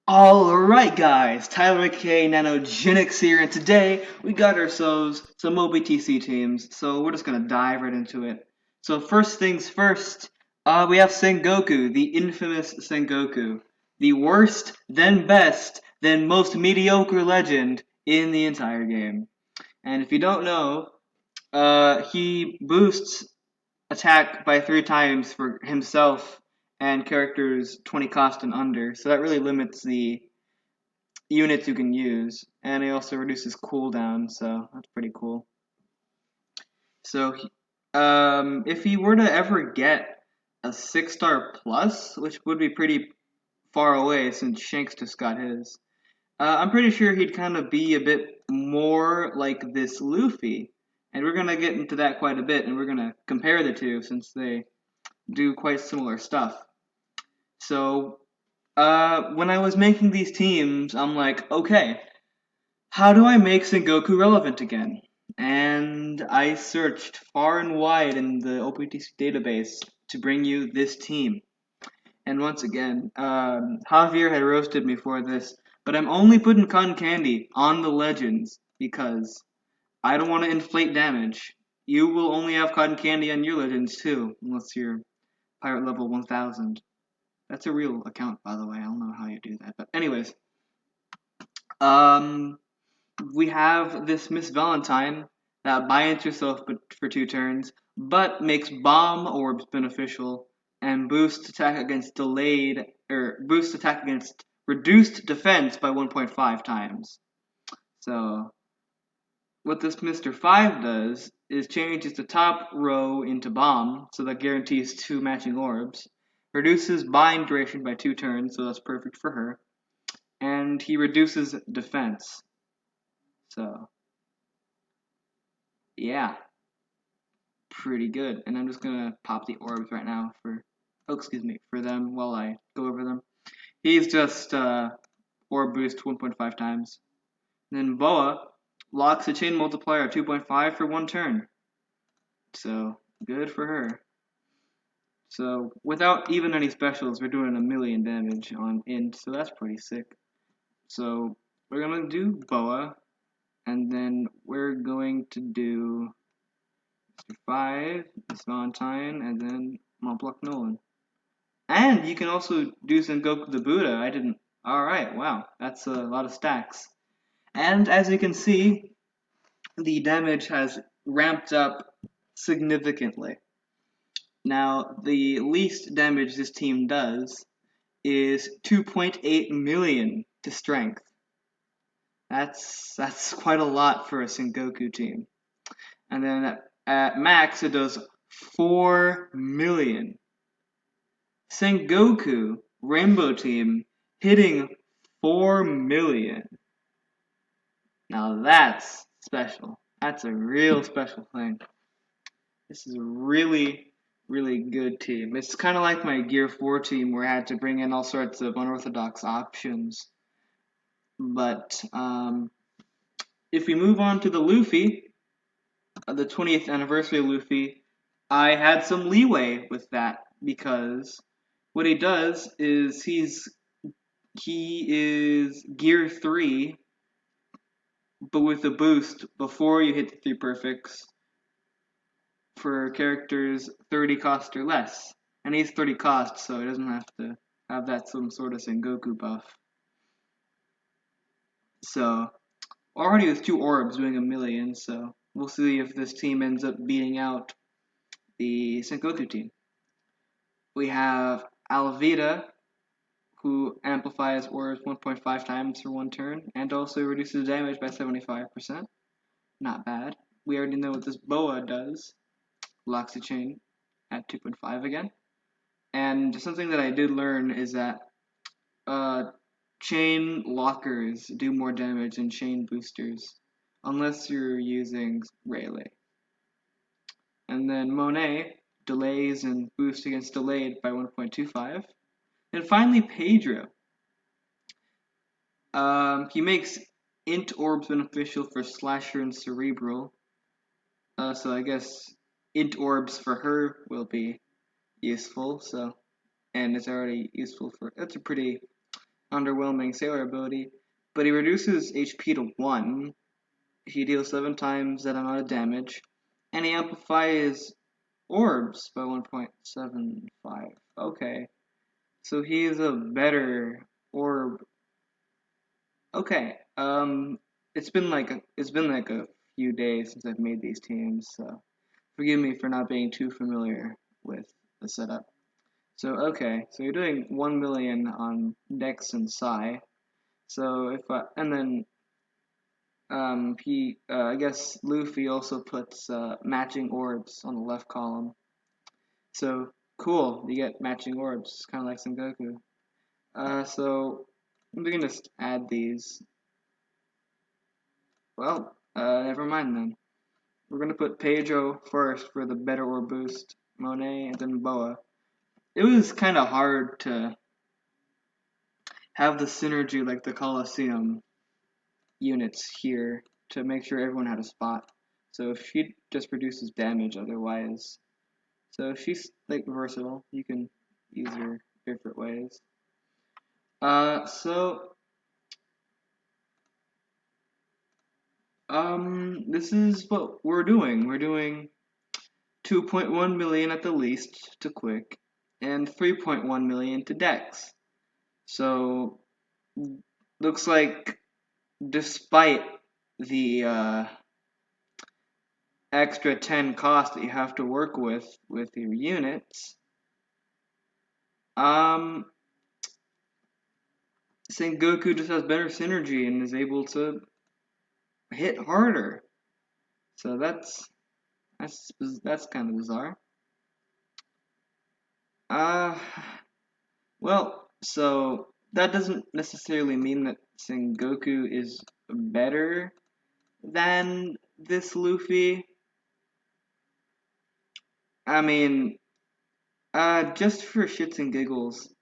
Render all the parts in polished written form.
Alright guys, Tyler aka Nanogenics here, and today we got ourselves some OPTC teams, so we're just gonna dive right into it. So first things first, we have Sengoku, the infamous Sengoku. The worst, then best, then most mediocre legend in the entire game. And if you don't know, he boosts attack by 3 times for himself and characters 20 cost and under, so that really limits the units you can use, and it also reduces cooldown, so that's pretty cool. So, if he were to ever get a 6-star plus, which would be pretty far away since Shanks just got his, I'm pretty sure he'd kind of be a bit more like this Luffy, and we're gonna get into that quite a bit, and we're gonna compare the two since they do quite similar stuff. So, when I was making these teams, I'm like, okay, how do I make Sengoku relevant again? And I searched far and wide in the OPTC database to bring you this team. And once again, Javier had roasted me for this, but I'm only putting cotton candy on the legends because I don't want to inflate damage. You will only have cotton candy on your legends too, unless you're pirate level 1000. That's a real account, by the way. I don't know how you do that, but anyways, um, we have this Miss Valentine that binds herself for 2 turns, but makes bomb orbs beneficial and boosts attack against reduced defense by 1.5 times. So what this Mr. 5 does is changes the top row into bomb, so that guarantees 2 matching orbs, reduces bind duration by 2 turns, so that's perfect for her, and he reduces defense. So yeah, pretty good. And I'm just gonna pop the orbs right now for them while I go over them. He's just orb boost 1.5 times. And then Boa locks a chain multiplier at 2.5 for 1 turn. So good for her. So without even any specials, we're doing 1,000,000 damage on int, so that's pretty sick. So we're gonna do Boa, and then we're going to do Mr. 5, Miss Valentine, and then Montblanc Nolan. And you can also do Sengoku the Buddha. I didn't. Alright, wow. That's a lot of stacks. And as you can see, the damage has ramped up significantly. Now, the least damage this team does is 2.8 million to strength. That's quite a lot for a Sengoku team. And then at max, it does 4 million. Sengoku Rainbow Team hitting 4 million. Now that's special. That's a real special thing. This is a really, really good team. It's kind of like my Gear 4 team where I had to bring in all sorts of unorthodox options. But if we move on to the Luffy, the 20th anniversary Luffy, I had some leeway with that because what he does is he is Gear 3, but with a boost before you hit the 3 perfects for characters 30 cost or less. And he's 30 cost, so he doesn't have to have that some sort of Sengoku buff. So, already with 2 orbs doing 1,000,000, so we'll see if this team ends up beating out the Sengoku team. We have Alvida, who amplifies orbs 1.5 times for 1 turn, and also reduces damage by 75%. Not bad. We already know what this Boa does. Locks the chain at 2.5 again. And something that I did learn is that chain lockers do more damage than chain boosters, unless you're using Rayleigh. And then Monet delays and boosts against delayed by 1.25. And finally, Pedro. He makes int orbs beneficial for Slasher and Cerebral. So I guess int orbs for her will be useful. So, and it's already useful for. That's a pretty underwhelming sailor ability, but he reduces HP to 1. He deals 7 times that amount of damage, and he amplifies orbs by 1.75. Okay, so he is a better orb. Okay, it's been like a few days since I've made these teams, so forgive me for not being too familiar with the setup. So okay, so you're doing 1 million on Dex and Psi. So if and then I guess Luffy also puts matching orbs on the left column. So cool, you get matching orbs, kind of like Sengoku. So we can just add these. Well, never mind then. We're gonna put Pedro first for the better orb boost, Monet, and then Boa. It was kind of hard to have the synergy like the Colosseum units here to make sure everyone had a spot. So she just reduces damage otherwise. So she's like versatile. You can use her different ways. This is what we're doing. We're doing 2.1 million at the least to Quick, and 3.1 million to Dex. So looks like despite the extra 10 cost that you have to work with your units, Sengoku just has better synergy and is able to hit harder. So that's kind of bizarre. Well, so that doesn't necessarily mean that Sengoku is better than this Luffy. I mean, just for shits and giggles,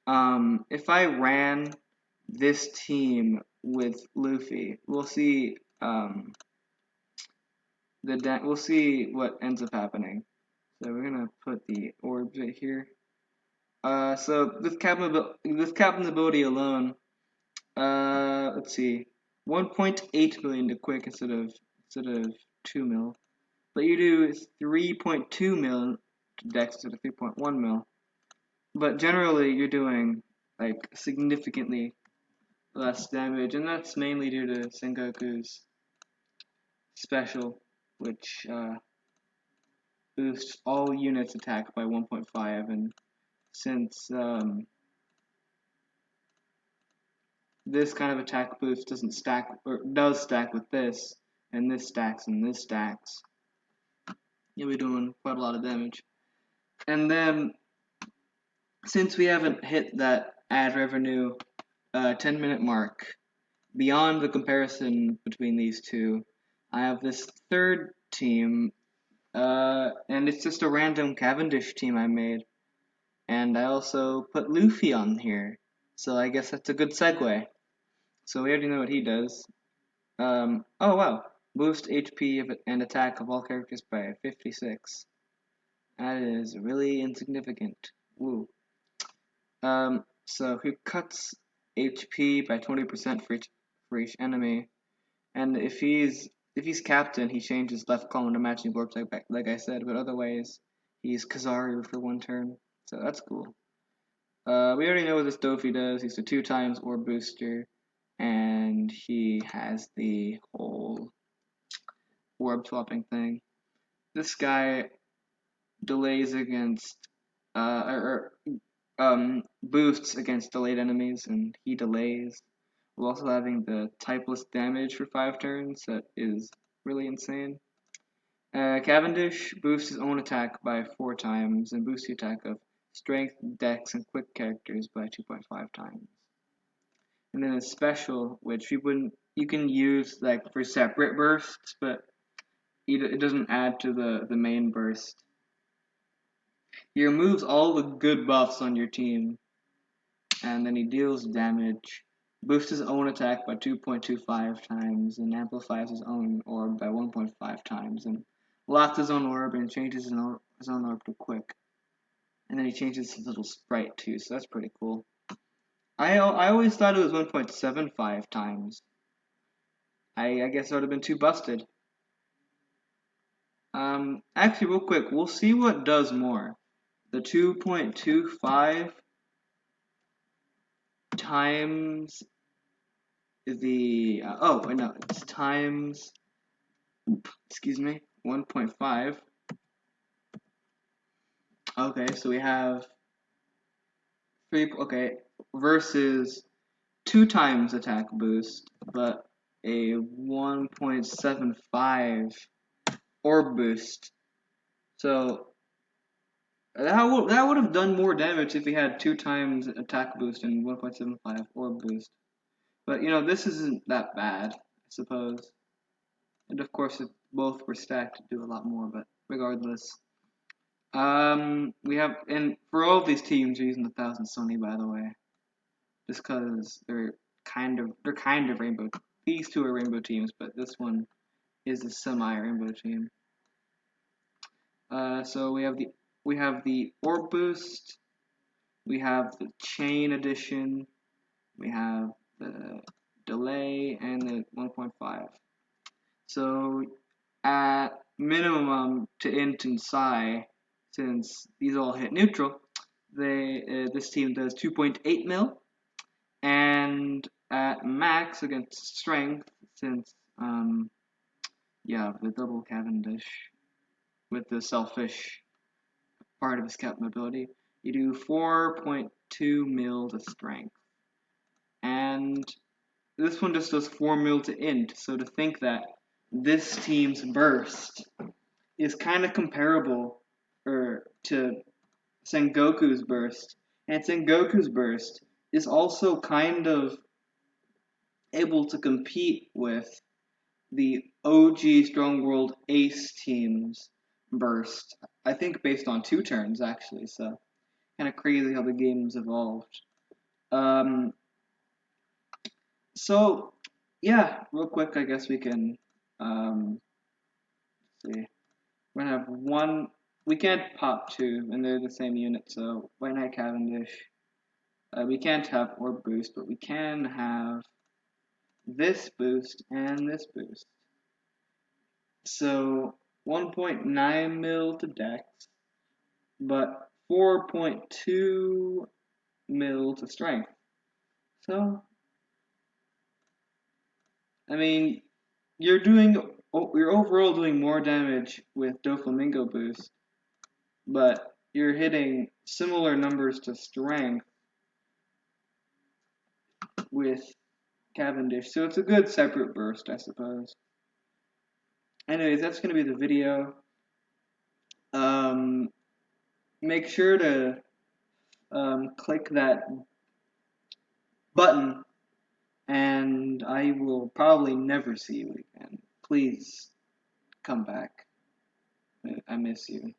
if I ran this team with Luffy, we'll see, we'll see what ends up happening. So we're gonna put the orbs right here. So this captain ability alone, let's see, 1.8 million to Quick instead of 2 mil, but you do 3.2 mil to Dex instead of 3.1 mil. But generally, you're doing like significantly less damage, and that's mainly due to Sengoku's special, which boosts all units attack by 1.5, and since this kind of attack boost doesn't stack, or does stack with this, and this stacks and this stacks, you'll be doing quite a lot of damage. And then, since we haven't hit that ad revenue 10-minute mark, beyond the comparison between these two, I have this third team, and it's just a random Cavendish team I made. And I also put Luffy on here, so I guess that's a good segue. So we already know what he does. Oh wow, boost HP and attack of all characters by 56. That is really insignificant. Woo. So he cuts HP by 20% for each enemy, and if he's captain, he changes left column to matching warp like I said. But otherwise, he's Kizaru for 1 turn, so that's cool. We already know what this Dofi does. He's a 2 times orb booster, and he has the whole orb swapping thing. This guy delays against boosts against delayed enemies, and he delays while also having the typeless damage for 5 turns. That is really insane. Cavendish boosts his own attack by 4 times and boosts the attack of strength, dex, and quick characters by 2.5 times. And then a special, which you can use like for separate bursts, but it doesn't add to the main burst. He removes all the good buffs on your team, and then he deals damage, boosts his own attack by 2.25 times, and amplifies his own orb by 1.5 times, and locks his own orb and changes his own orb to quick. And then he changes his little sprite too, so that's pretty cool. I always thought it was 1.75 times. I guess I would have been too busted. Actually, real quick, we'll see what does more. The 2.25 times the oh wait, no, it's times, excuse me, 1.5. Okay, so we have three. Okay, versus 2 times attack boost, but a 1.75 orb boost. So that would have done more damage if he had 2 times attack boost and 1.75 orb boost. But this isn't that bad, I suppose. And of course, if both were stacked, it'd do a lot more. But regardless, we have, and for all of these teams, we're using the Thousand Sunny, by the way, just because they're kind of rainbow. These two are rainbow teams, but this one is a semi-rainbow team. So we have the orb boost, we have the chain edition, we have the delay, and the 1.5. So at minimum to int and psi, since these all hit neutral, this team does 2.8 mil, and at max against strength, since the double Cavendish with the selfish part of his captain ability, you do 4.2 mil to strength, and this one just does 4 mil to int. So to think that this team's burst is kind of comparable to Sengoku's burst, and Sengoku's burst is also kind of able to compete with the OG Strong World Ace team's burst. I think based on 2 turns actually, so kind of crazy how the game's evolved. So yeah, real quick, I guess we can see. We're gonna have one. We can't pop 2, and they're the same unit. So White Knight Cavendish. We can't have orb boost, but we can have this boost and this boost. So 1.9 mil to dex, but 4.2 mil to strength. So, I mean, you're overall doing more damage with Doflamingo boost, but you're hitting similar numbers to strength with Cavendish. So it's a good separate burst, I suppose. Anyways, that's going to be the video. Make sure to click that button, and I will probably never see you again. Please come back. I miss you.